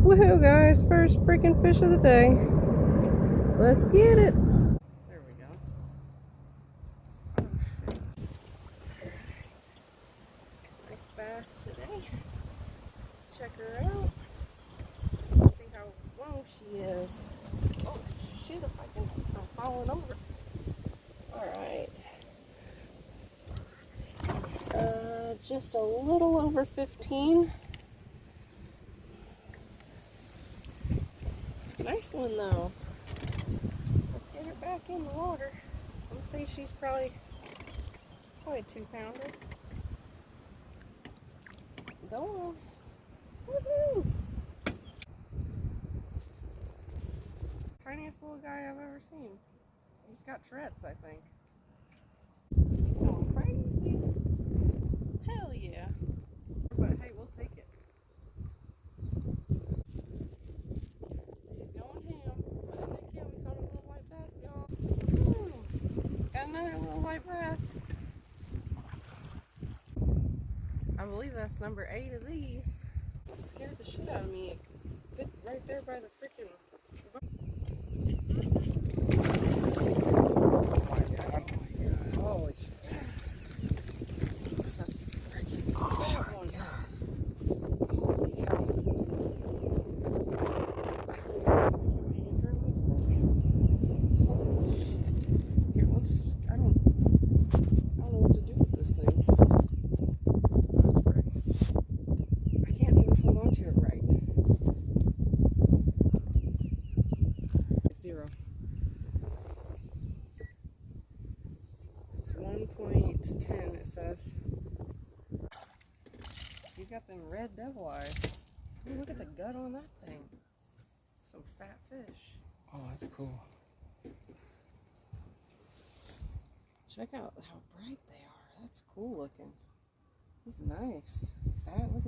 Woohoo, guys! First freaking fish of the day. Let's get it. There we go. Oh, shit. Nice bass today. Check her out. Let's see how long she is. Oh, shit, if I can. I'm falling over. Alright. Just a little over 15. Nice one though. Let's get her back in the water. I'm gonna say she's probably a 2-pounder. Go on. Woohoo! Tiniest little guy I've ever seen. He's got Tourette's, I think. He's going crazy. Hell yeah. But hey, we'll take it. He's going ham. Heck yeah, we caught a little white bass, y'all. Got another little white bass. I believe that's number 8 of these. It scared the shit out of me. It bit right there by the freaking... Holy shit. That's a freaking fat one. Holy cow. Holy shit. Here, let's... I don't know what to do with this thing. That's right. I can't even hold on to it right. 0. It's 1.10, it says. He's got them red devil eyes. Ooh, look at the gut on that thing. Some fat fish. Oh, that's cool. Check out how bright they are. That's cool looking. He's nice. Fat. Look